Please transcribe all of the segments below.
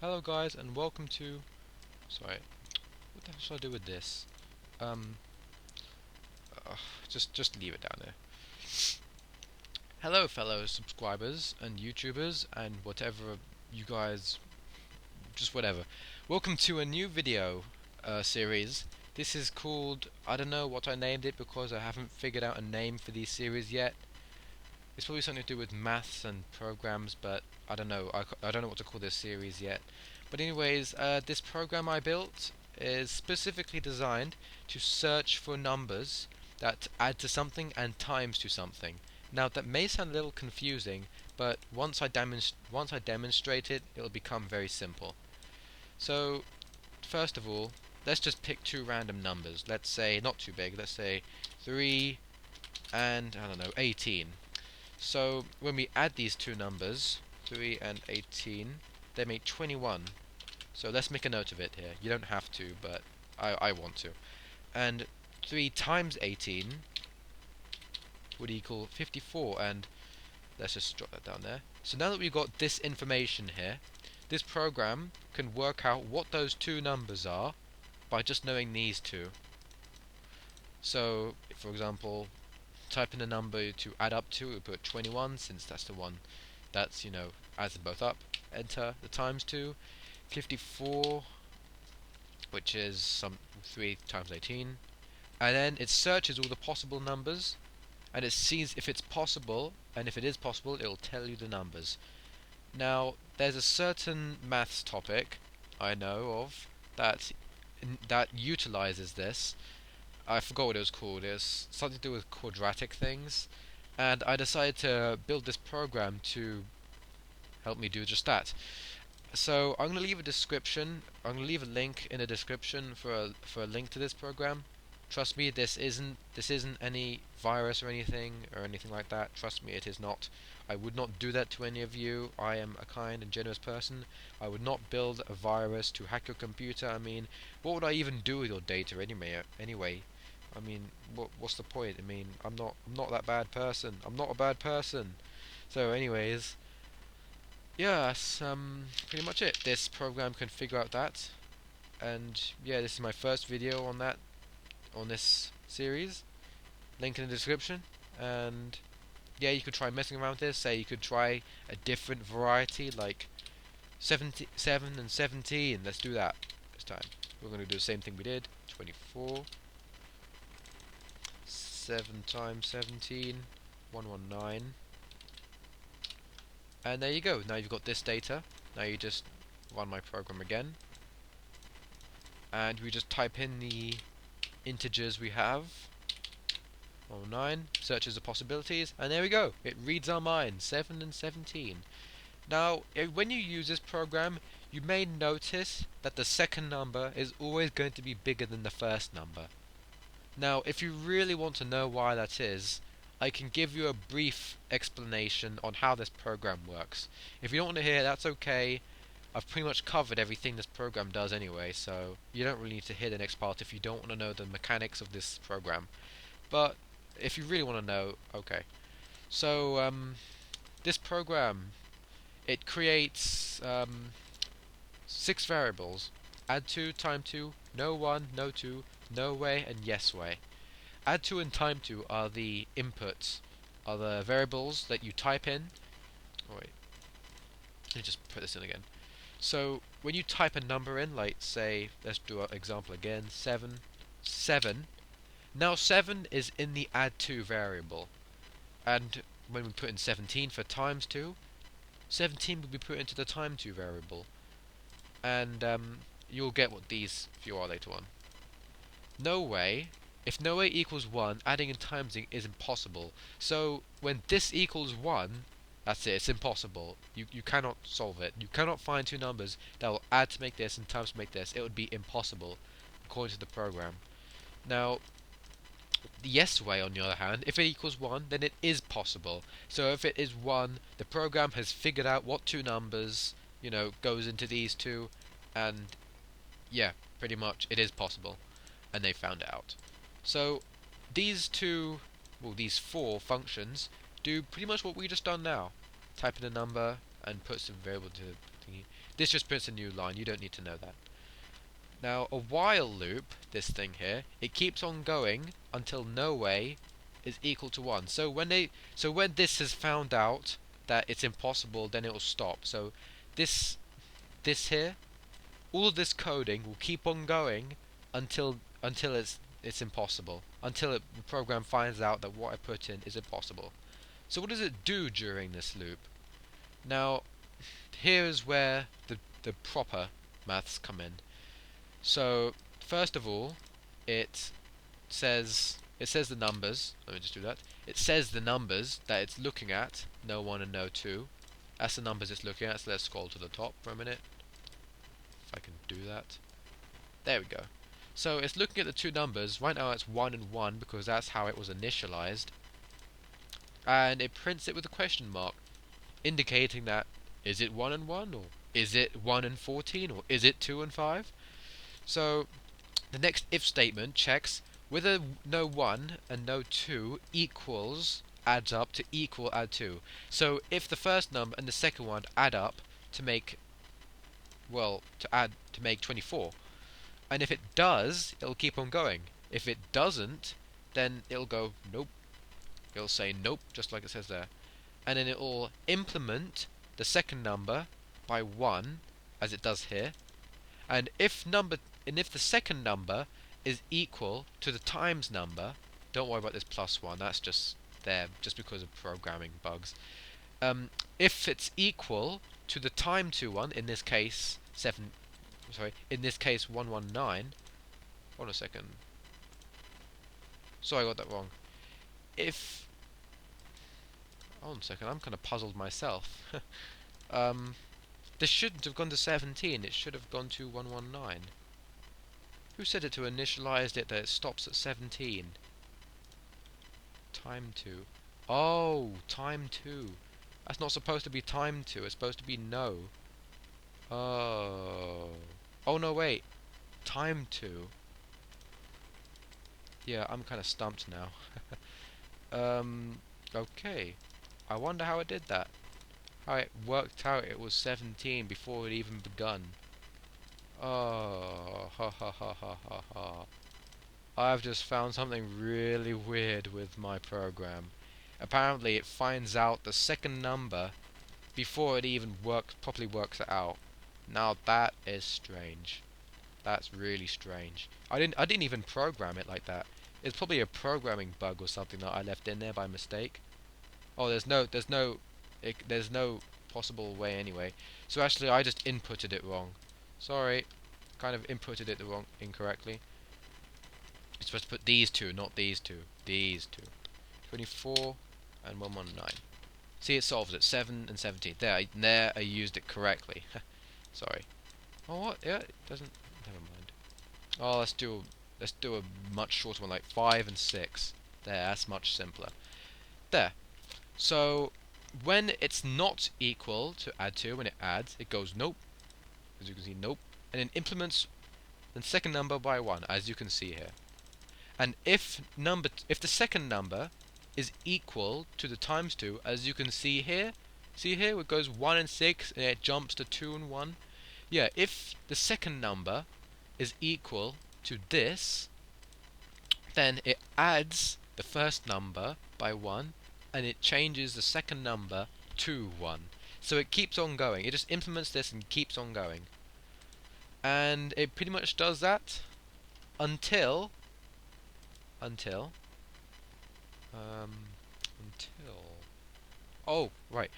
Hello guys and welcome to... Sorry, what the hell should I do with this? Um, uh, just leave it down there. Hello fellow subscribers and YouTubers and whatever you guys... just whatever. Welcome to a new video series. This is called... I don't know what I named it because I haven't figured out a name for these series yet. It's probably something to do with maths and programs, but I don't know. I don't know what to call this series yet. But anyways, this program I built is specifically designed to search for numbers that add to something and times to something. Now that may sound a little confusing, but once I demonstrate it, it'll become very simple. So first of all, let's just pick two random numbers. Let's say not too big. Let's say 3 and I don't know 18. So when we add these two numbers, 3 and 18, they make 21. So let's make a note of it here. You don't have to, but I want to. And 3 times 18 would equal 54, and let's just jot that down there. So now that we've got this information here, this program can work out what those two numbers are by just knowing these two. So, for example, type in a number to add up to, we put 21 since that's the one that's, adds them both up. Enter the times to 54, which is some 3 times 18. And then it searches all the possible numbers and it sees if it's possible, and if it is possible, it'll tell you the numbers. Now, there's a certain maths topic I know of that utilizes this. I forgot what it was called. It's something to do with quadratic things, and I decided to build this program to help me do just that. So I'm going to leave a description. I'm going to leave a link in the description for a link to this program. Trust me, this isn't any virus or anything like that. Trust me, it is not. I would not do that to any of you. I am a kind and generous person. I would not build a virus to hack your computer. I mean, what would I even do with your data anyway? I mean, what's the point? I mean, I'm not that bad person. I'm not a bad person. So, anyways, yeah, that's pretty much it. This program can figure out that, and yeah, this is my first video on this series. Link in the description, and yeah, you could try messing around with this. Say you could try a different variety, like 7 and 17. Let's do that this time. We're going to do the same thing we did. 24. 7 times 17, 119. And there you go. Now you've got this data. Now you just run my program again. And we just type in the integers we have. 109, searches the possibilities, and there we go. It reads our mind, 7 and 17. Now, when you use this program, you may notice that the second number is always going to be bigger than the first number. Now, if you really want to know why that is, I can give you a brief explanation on how this program works. If you don't want to hear, that's okay. I've pretty much covered everything this program does anyway, so you don't really need to hear the next part if you don't want to know the mechanics of this program. But if you really want to know, okay. So, this program, it creates 6 variables. Add to, time to, no one, no to, no way, and yes way. Add to and time to are the inputs, are the variables that you type in. Oh wait, let me just put this in again. So when you type a number in, like say, let's do an example again, 7. Now 7 is in the add to variable, and when we put in 17 for times to, 17 will be put into the time to variable, and you'll get what these few are later on. No way. If no way equals 1, adding and timesing is impossible. So when this equals 1, that's it, it's impossible. You cannot solve it. You cannot find two numbers that will add to make this and times to make this. It would be impossible, according to the program. Now, the yes way, on the other hand, if it equals 1, then it is possible. So if it is 1, the program has figured out what two numbers, goes into these two, and yeah, pretty much it is possible. And they found it out. So these these 4 functions do pretty much what we just done now. Type in a number and put some variable to asking you. This just puts a new line, you don't need to know that. Now, a while loop, this thing here, it keeps on going until no way is equal to 1. So when this has found out that it's impossible, then it will stop. So this here, all of this coding will keep on going until it's impossible. Until the program finds out that what I put in is impossible. So what does it do during this loop? Now, here is where the proper maths come in. So first of all, it says the numbers. Let me just do that. It says the numbers that it's looking at, no 1 and no 2. That's the numbers it's looking at. So let's scroll to the top for a minute. If I can do that. There we go. So it's looking at the two numbers. Right now it's 1 and 1 because that's how it was initialized. And it prints it with a question mark, indicating that is it 1 and 1, or is it 1 and 14, or is it 2 and 5? So the next if statement checks whether no 1 and no 2 adds up to equal add 2. So if the first number and the second one add up to make, well, to make 24. And if it does, it'll keep on going. If it doesn't, then it'll go nope. It'll say nope, just like it says there. And then it'll implement the second number by 1, as it does here. And if the second number is equal to the times number, don't worry about this +1, that's just there just because of programming bugs. If it's equal to the time 2 one, in this case 119. Hold on a second. Sorry, I got that wrong. Hold on a second, I'm kind of puzzled myself. This shouldn't have gone to 17, it should have gone to 119. Who said it to initialize it that it stops at 17? Time 2. Oh, time 2. That's not supposed to be time 2, it's supposed to be no. Oh. Oh no, wait. Time 2. Yeah, I'm kind of stumped now. Okay. I wonder how it did that. How it worked out it was 17 before it even begun. Oh, ha ha ha ha ha ha. I've just found something really weird with my program. Apparently it finds out the second number before it even properly works it out. Now that is strange. That's really strange. I didn't even program it like that. It's probably a programming bug or something that I left in there by mistake. Oh, there's no possible way anyway. So actually I just inputted it wrong. Sorry. Kind of inputted it incorrectly. You're supposed to put these two, not these two. These two. 24 and 119. See, it solves it. 7 and 17. There I used it correctly. Sorry. Oh, what? Yeah, it doesn't. Never mind. Oh, let's do a much shorter one, like 5 and 6. There, that's much simpler. There. So when it's not equal to add 2, when it adds, it goes nope. As you can see, nope. And then implements the second number by 1, as you can see here. And if the second number is equal to the times 2, as you can see here, it goes 1 and 6 and it jumps to 2 and 1. Yeah, if the second number is equal to this, then it adds the first number by 1 and it changes the second number to 1. So it keeps on going. It just implements this and keeps on going. And it pretty much does that until oh, right.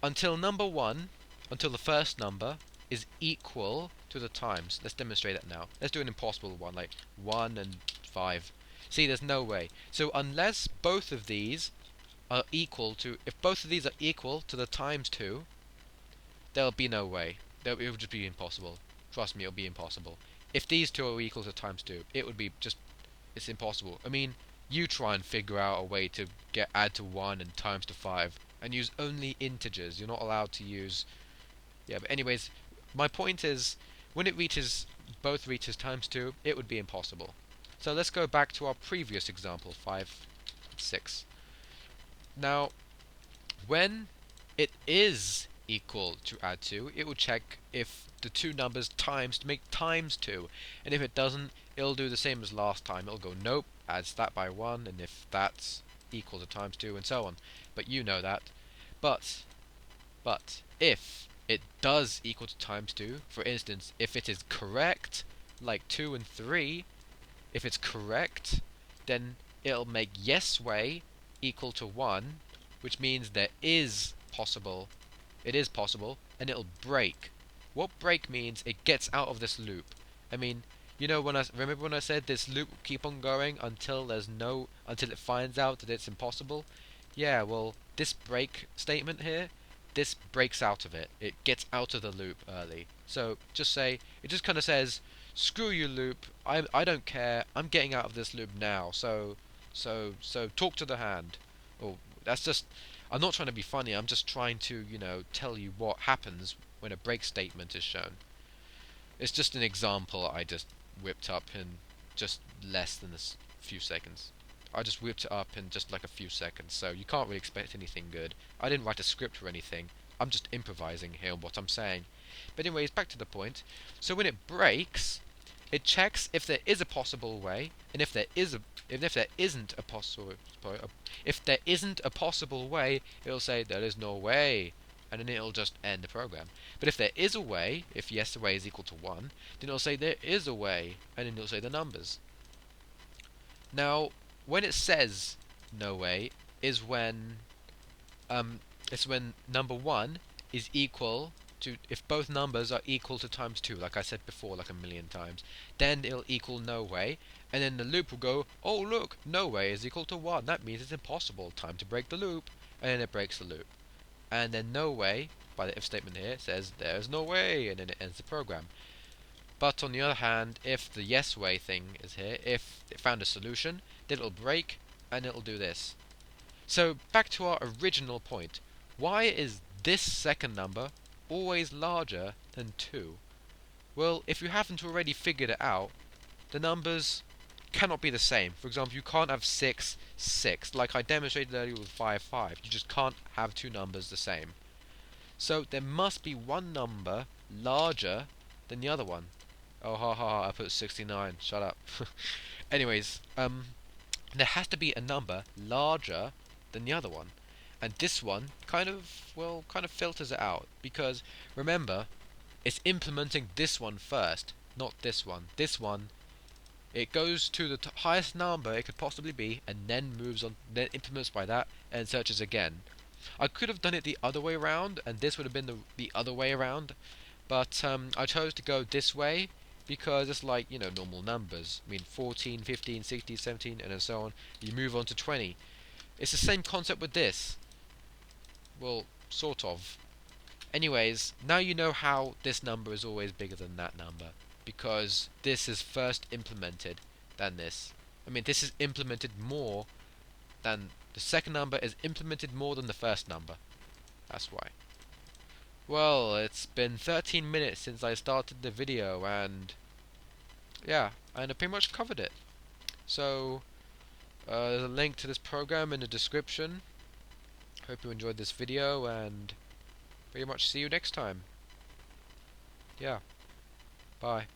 Until the first number is equal to the times. Let's demonstrate that now. Let's do an impossible one, like 1 and 5. See, there's no way. So unless both of these are equal to, if both of these are equal to the times 2, there'll be no way. It would just be impossible. Trust me, it'll be impossible. If these two are equal to times 2, it would be just, it's impossible. I mean, you try and figure out a way to add to 1 and times to 5, and use only integers. You're not allowed to use, yeah, but anyways, my point is, when it both reaches times 2, it would be impossible. So let's go back to our previous example, 5, 6. Now, when it is equal to add 2, it will check if the two numbers times to make times 2. And if it doesn't, it'll do the same as last time. It'll go nope, adds that by 1, and if that's equal to times 2, and so on. But you know that. But if it does equal to times 2, for instance, if it is correct, like 2 and 3, if it's correct, then it'll make yes way equal to 1, which means there is possible. It is possible, and it'll break. What break means, it gets out of this loop. I mean, you know, remember when I said this loop will keep on going until until it finds out that it's impossible? Yeah, well, this break statement here, this breaks out of it. It gets out of the loop early. So just say, it just kind of says, screw you loop, I don't care, I'm getting out of this loop now, so talk to the hand. Oh, that's just, I'm not trying to be funny, I'm just trying to, tell you what happens when a break statement is shown. It's just an example I just whipped up in just less than a few seconds. I just whipped it up in just like a few seconds, so you can't really expect anything good. I didn't write a script or anything, I'm just improvising here on what I'm saying. But anyways, back to the point. So when it breaks, it checks if there is a possible way, and if there isn't a possible way, it'll say there is no way, and then it'll just end the program. But if there is a way, if yes, the way is equal to 1, then it'll say there is a way, and then it'll say the numbers. Now, when it says no way, is when it's when number 1 is equal to, if both numbers are equal to times 2, like I said before like a million times, then it'll equal no way, and then the loop will go, oh look, no way is equal to 1, that means it's impossible, time to break the loop, and then it breaks the loop. And then no way, by the if statement here, says there's no way, and then it ends the program. But on the other hand, if the yes way thing is here, if it found a solution, then it'll break, and it'll do this. So back to our original point. Why is this second number always larger than 2? Well, if you haven't already figured it out, the numbers cannot be the same. For example, you can't have 6, 6. Like I demonstrated earlier with 5, 5. You just can't have two numbers the same. So there must be one number larger than the other one. Oh, ha ha ha, I put 69. Shut up. Anyways, there has to be a number larger than the other one. And this one kind of filters it out, because remember, it's implementing this one first, not this one. This one, it goes to the highest number it could possibly be, and then moves on, then implements by that, and searches again. I could have done it the other way around, and this would have been the other way around, but I chose to go this way, because it's like, normal numbers. I mean, 14, 15, 16, 17, and so on. You move on to 20. It's the same concept with this. Well, sort of. Anyways, now you know how this number is always bigger than that number, because this is first implemented than this. I mean, this is implemented more than the second number is implemented more than the first number. That's why. Well, it's been 13 minutes since I started the video, and yeah, and I pretty much covered it. So, there's a link to this program in the description. Hope you enjoyed this video, and pretty much see you next time. Yeah, bye.